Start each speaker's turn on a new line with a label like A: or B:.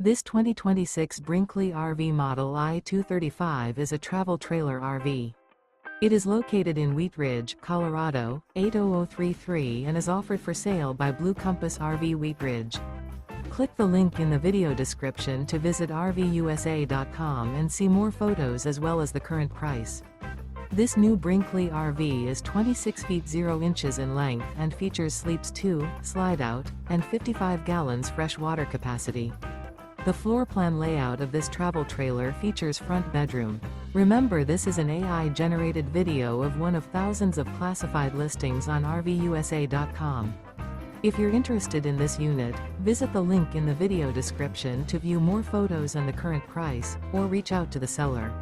A: This 2026 Brinkley RV Model I 235 is a travel trailer RV. It is located in Wheat Ridge, Colorado, 80033 and is offered for sale by Blue Compass RV Wheat Ridge. Click the link in the video description to visit RVUSA.com and see more photos as well as the current price. This new Brinkley RV is 26 feet 0 inches in length and features sleeps 2, slide-out, and 55 gallons fresh water capacity. The floor plan layout of this travel trailer features front bedroom. Remember, this is an AI-generated video of one of thousands of classified listings on RVUSA.com. If you're interested in this unit, visit the link in the video description to view more photos and the current price, or reach out to the seller.